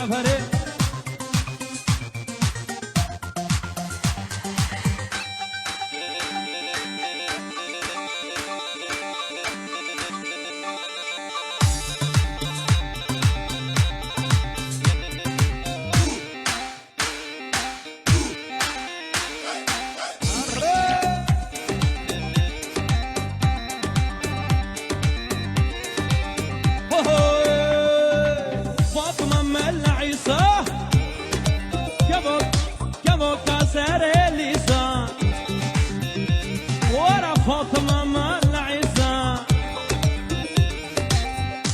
عفري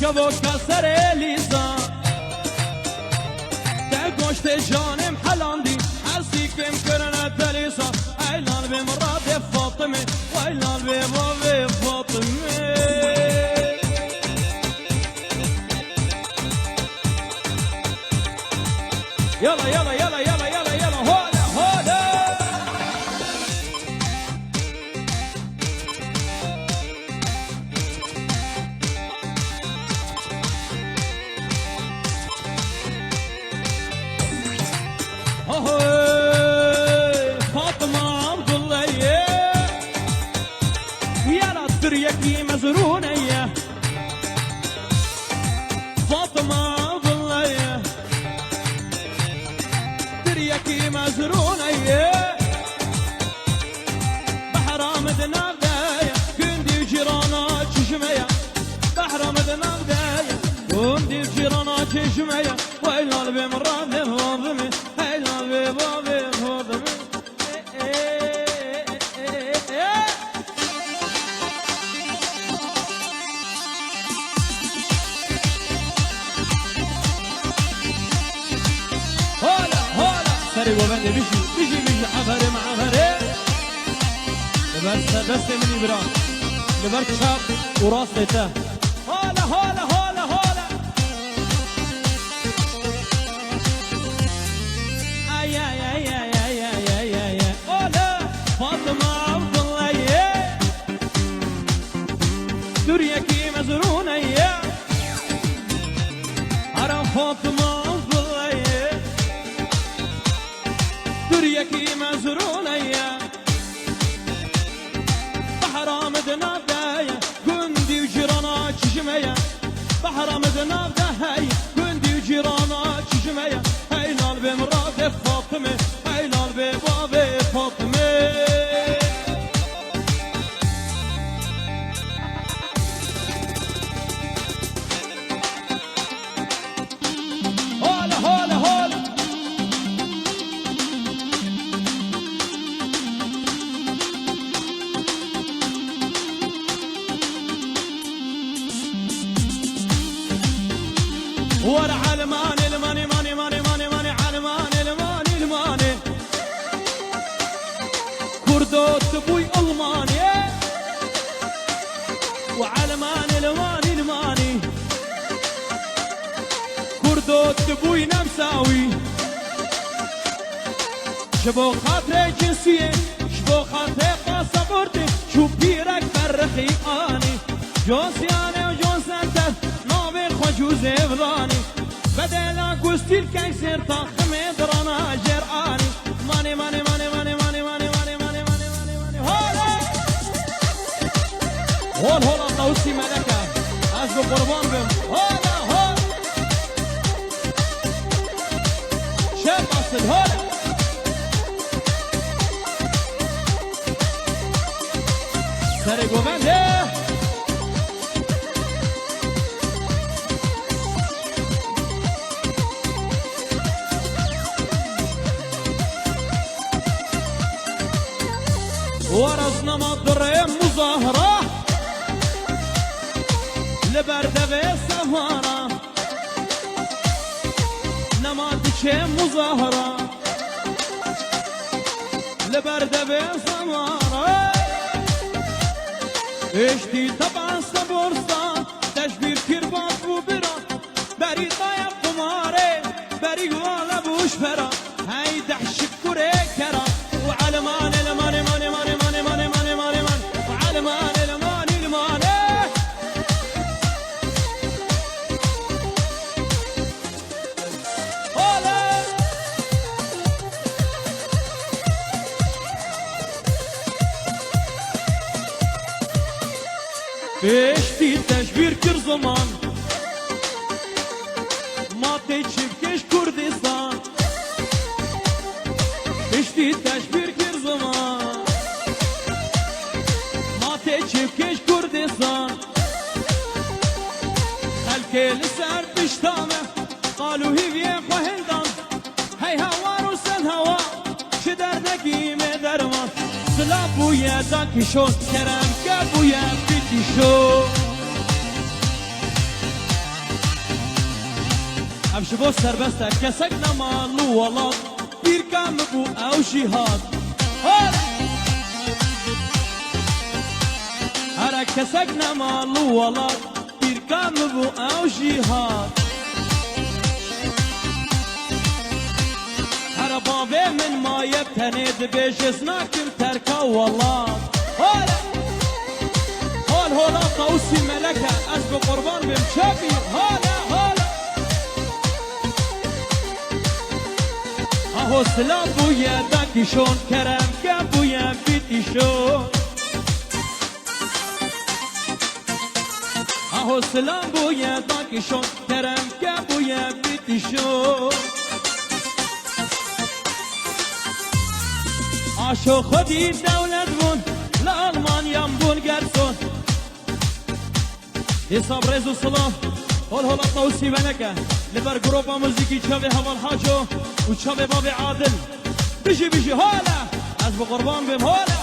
كبو كسر ليزا تقوشت جانم حلاندي حسيكم كرنا تليسا ايلان بمراد فاطمه وايلان ببابي فاطمه يلا يلا يلا يلا يلا يلا هولا هولا فاطمة عبد الله يا لا تريكي مزرونية فاطمة عبد الله تريكي مزرونية بحرام دنابدايا كندي جيرانا تشمية بحرام دنابدايا كندي جيرانا تشمية وإلا البي مراد فاطمة إلا البي بابي فاطمة هولا هولا سري وبندي بيجي عفري مع عفري بس مني بران لبرت شاب وراسته هولا هولا هولا هولا اي اي اي اي اي اي اي اي هولا فاطمة عبد الله دوريكي مزرونة عرف فاطمة عبد الله دوريكي مزرونة بحرام دنابدايا كندي وجيرانا تشمية بحرام دنابدايا كندي وجيرانا تشمية هينا البي مراد فاطمة هينا البي بابي فاطمة هولا هولا هولا ورا علماني الماني ماني ماني ماني ماني علماني الماني الماني كردو تبوي الماني وعلماني الماني الماني كردو تبوي نمساوي شبو خاطري جنسية شبو خاطري باسبورتي شو بيرك فرخي اني جوسياني وجوسنتر نابي خجوز افضاني بدلا قستي الكيسر طاخم درانا جراني ماني ماني ماني ماني ماني ماني ماني ماني ماني ماني ماني هولا هول هول الطوسي ملكة أزو قربان بهم هولا هول شير قصد هولا سرق وبنده ورثنا مضر مظاهرة لبردة السفارة نماتك مظاهرة لبردة السفارة اشتي طبعا صبرصة تشبير كربات وبرا بري طايق قماري بري غالب وشفرة هاي دحشك كوري كرا وعلمان الماني ماني ماني ماني ماني ماني ماني ماني وعلمان الماني الماني بشتی تشبیر کر زمان ما تی چیبکش کردستان بشتی تشبیر کر زمان ما تی چیبکش کردستان خلکه لسر پشتامه قالوا هي خوهندان هی هوا رو سن هوا چه در نگیم درمان سلا بویا داکی شد کرم که بویا بیتی شد افشبو سربسته کسک نمالو ولاد بیر کم بو او جهاد هر کسک نمالو ولاد بیر کم بو او جهاد بابي من ما يبتند بيجز ناكم تركا والله هولا طوسي ملكة أسبق قربان بمشابي هولا اهو سلام بويا داكي شون كرم كابويا بيتي شون اهو سلام بويا داكي شون كرم كابويا بيتي شون عاشو خودی دولت بون لآلمانیا بون گرسون حساب رز و صلاح هول طوسی ونکه لبر گروپا موزیکی چاوی هوال حاجو و چاوی باب عادل بجی هولا از بقربان بیم هولا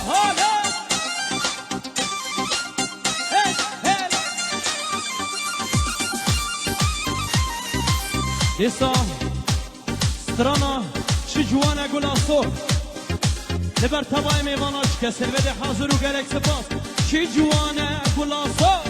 حساب سترانا چی جوانه گلاسو لبر تبای میواناش کسر بده حاضر و گرک سپاس چی جوانه گلاسا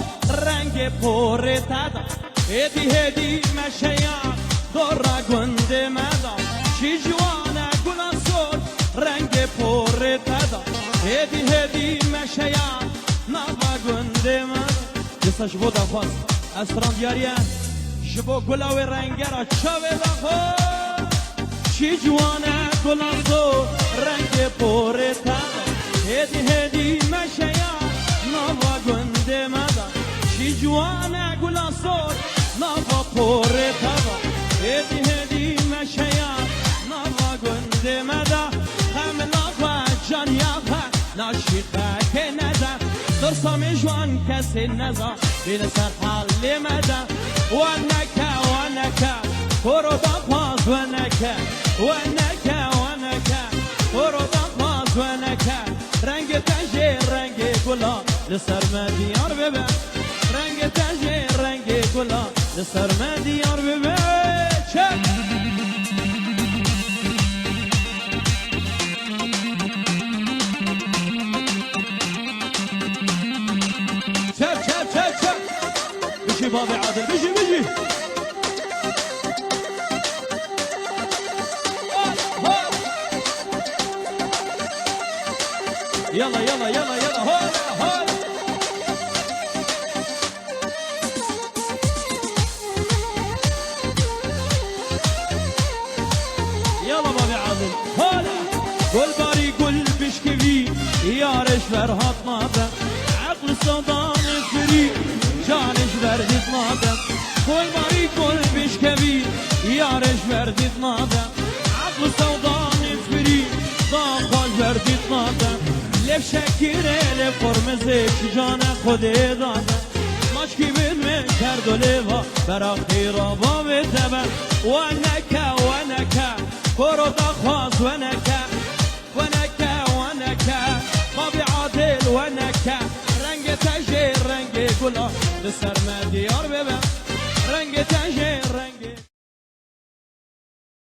رنگ پوره تدا هدی مشیان دورا گنده مدا چی جوانه گلاسا رنگ پوره تدا هدی مشیان نوا گنده مدا جسا جبو دا خواست اسران دیاریه جبو گلاوی رنگه را چاوی دا خواست چی جوانه گلاسا رنگ پوره تدا هدی مشیان نوا گنده مدا چی جوانه گلاسا نوا پوره تدا هدی مشیان نوا گنده مدا خملا و جان یافه ناشیقه که ندا درسام جوان کسی نزا بین سر حال مدا ونکه برو دا پاس ونکه برو دا پاس ونکه رنگ تنجه رنگ گلا لسر مدیار ببه رنگ تنجه رنگ گلا لسر مدیار ببه چه بشي بابي عادل بشي يلا هولا يلا بابي عادل هولا قول باري قول بشكبي يا رش فرهات ماذا عقل صدام فري جانش وردید مادم قول باری قول بشکوی یارش وردید مادم عقل سودان فری داخل وردید مادم لب شکیره لب قرمزه که جان خوده دادم ماشکی بلمه کرد و لبا برا خیرابا بتبه ونکه برو دخواست ونکه بابی عادل ونکه رنگ تجه رنگ گلا لسر مدیار ببن رنگ تنجه رنگ